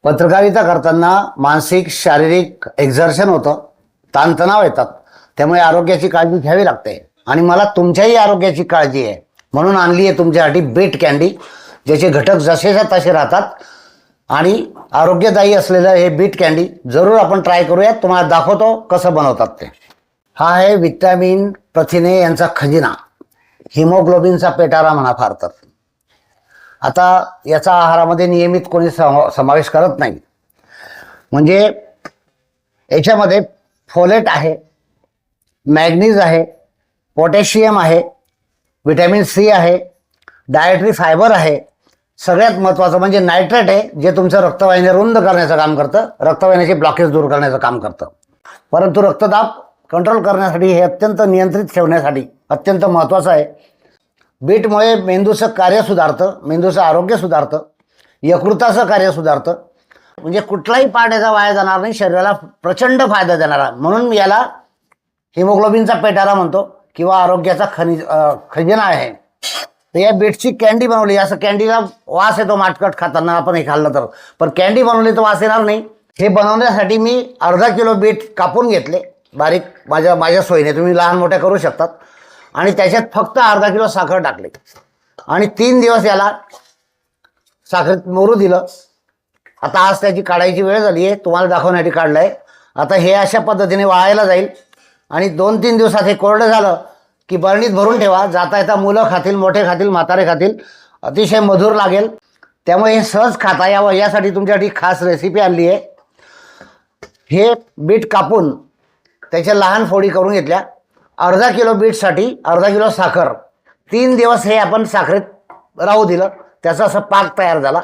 पत्रकारिता करताना मानसिक शारीरिक एक्झर्शन होतं, ताणतणाव येतात, त्यामुळे आरोग्याची काळजी घ्यावी लागते आणि मला तुमच्याही आरोग्याची काळजी आहे म्हणून आणली आहे तुमच्यासाठी बीट कॅन्डी, ज्याचे घटक जसेच्या तसे राहतात आणि आरोग्यदायी असलेलं हे बीट कॅन्डी जरूर आपण ट्राय करूयात. तुम्हाला दाखवतो कसं बनवतात ते. हा आहे विटॅमिन प्रथिने यांचा खजिना, हिमोग्लोबिनचा पेटारा म्हणा फार तर. आता याचा आहारामध्ये नियमित कोणी समावेश करत नाही. म्हणजे याच्यामध्ये फोलेट आहे, मॅग्नीज आहे, पोटॅशियम आहे, विटॅमिन सी आहे, डायटरी फायबर आहे, सगळ्यात महत्त्वाचं म्हणजे नायट्रेट आहे, जे तुमचं रक्तवाहिन्या रुंद करण्याचं काम करतं, रक्तवाहिन्याचे ब्लॉकेज दूर करण्याचं काम करतं. परंतु रक्तदाब कंट्रोल करण्यासाठी, हे अत्यंत नियंत्रित ठेवण्यासाठी अत्यंत महत्त्वाचं आहे. बीटमुळे मेंदूचं कार्य सुधारतं, मेंदूचं आरोग्य सुधारतं, यकृताचं कार्य सुधारतं. म्हणजे कुठलाही पार्ट याचा वाया जाणार नाही, शरीराला प्रचंड फायदा देणारा, म्हणून याला हिमोग्लोबिनचा पेटारा म्हणतो किंवा आरोग्याचा खजिना आहे. तर या बीटची कॅन्डी बनवली. असं कॅन्डीला वास येतो माटकट खाताना, आपण हे खाल्लं तर, पण कॅन्डी बनवली तर वास येणार नाही. हे बनवण्यासाठी मी अर्धा किलो बीट कापून घेतले बारीक, माझ्या सोयीने, तुम्ही लहान मोठ्या करू शकतात. आणि त्याच्यात फक्त अर्धा किलो साखर टाकली आणि 3 दिवस याला साखरेत मोरू दिलं. आता आज त्याची काढायची वेळ झाली आहे, तुम्हाला दाखवण्यासाठी काढलं आहे. आता हे अशा पद्धतीने वाळायला जाईल आणि 2-3 दिवसात हे कोरडं झालं की बरणीत भरून ठेवा. जाता येता मुलं खातील, मोठे खातील, म्हातारे खातील, अतिशय मधुर लागेल. त्यामुळे हे सहज खाता यावं यासाठी तुमच्यासाठी खास रेसिपी आणली आहे. हे बीट कापून त्याच्या लहान फोडी करून घेतल्या. अर्धा किलो बीटसाठी अर्धा किलो साखर, 3 दिवस हे आपण साखरेत राहू दिलं. त्याचा असा पाक तयार झाला.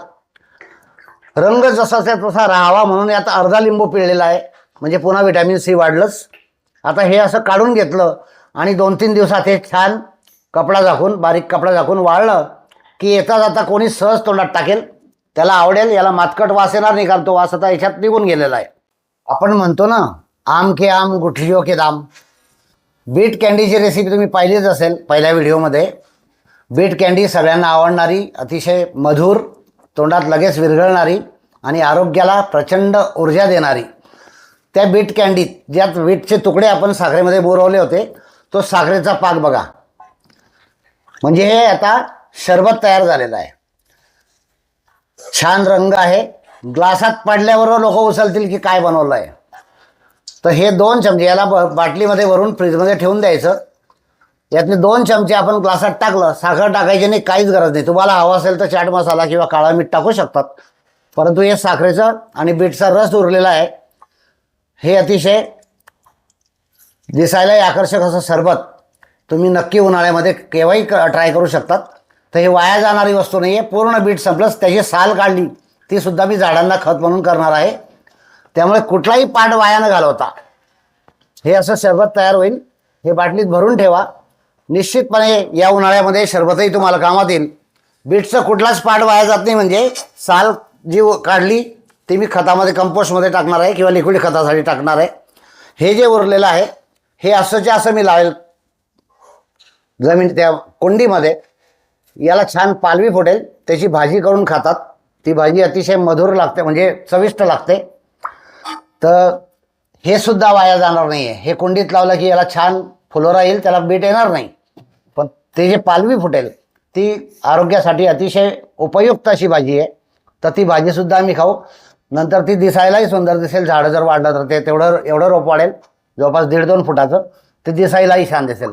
रंग जसाचा तसा राहावा म्हणून यात अर्धा लिंबू पिळलेला आहे, म्हणजे पुन्हा विटॅमिन सी वाढलंच. आता हे असं काढून घेतलं आणि 2-3 दिवसात हे छान कपडा झाकून, बारीक कपडा झाकून वाळलं की येता जाता कोणी सहज तोंडात टाकेल, त्याला आवडेल. याला मातकट वास येणार नाही, कारण तो वास आता याच्यात निघून गेलेला आहे. आपण म्हणतो ना, आम के आम गुठलियों के दाम. बीट कॅन्डीची रेसिपी तुम्ही पाहिलीच असेल पहिल्या व्हिडिओमध्ये. बीट कॅन्डी सगळ्यांना आवडणारी, अतिशय मधुर, तोंडात लगेच विरघळणारी आणि आरोग्याला प्रचंड ऊर्जा देणारी. त्या बीट कॅन्डीत ज्यात बीटचे तुकडे आपण साखरेमध्ये बुरवले होते, तो साखरेचा पाक बघा. म्हणजे हे आता शरबत तयार झालेलं आहे. छान रंग आहे. ग्लासात पडल्याबरोबर लोक उचलतील की काय बनवलं आहे. तर हे 2 चमचे याला बाटलीमध्ये भरून फ्रीजमध्ये ठेवून द्यायचं. यातले 2 चमचे आपण ग्लासात टाकलं. साखर टाकायची नाही, काहीच गरज नाही. तुम्हाला हवा असेल तर चाट मसाला किंवा काळा मीठ टाकू शकतात, परंतु हे साखरेचं आणि बीटचा रस उरलेला आहे. हे अतिशय दिसायलाही आकर्षक असं सरबत तुम्ही नक्की उन्हाळ्यामध्ये केव्हाही ट्राय करू शकतात. तर हे वाया जाणारी वस्तू नाही आहे. पूर्ण बीट संपलंच, त्याची साल काढली, ती सुद्धा मी झाडांना खत म्हणून करणार आहे. त्यामुळे कुठलाही पाट वाया न घालवता हे असं सरबत तयार होईल. हे बाटलीत भरून ठेवा. निश्चितपणे या उन्हाळ्यामध्ये सरबतही तुम्हाला कामात येईल. बीटचं कुठलाच पाट वाया जात नाही. म्हणजे साल जी काढली ती मी खतामध्ये, कंपोस्टमध्ये टाकणार आहे किंवा लिक्विड खतासाठी टाकणार आहे. हे जे उरलेलं आहे हे असंच्या असं मी लावेल जमीन त्या कुंडीमध्ये. याला छान पालवी फुटेल, त्याची भाजी करून खातात. ती भाजी अतिशय मधुर लागते, म्हणजे चविष्ट लागते. तर हे सुद्धा वाया जाणार नाही आहे. हे कुंडीत लावलं की याला छान फुलोरा येईल, त्याला बीट येणार नाही, पण ते जे पालवी फुटेल ती आरोग्यासाठी अतिशय उपयुक्त अशी भाजी आहे. तर ती भाजीसुद्धा आम्ही खाऊ. नंतर ती दिसायलाही सुंदर दिसेल. झाडं जर वाढलं तर ते एवढं रोप वाढेल, जवळपास 1.5-2 फुटाचं. ते दिसायलाही छान दिसेल.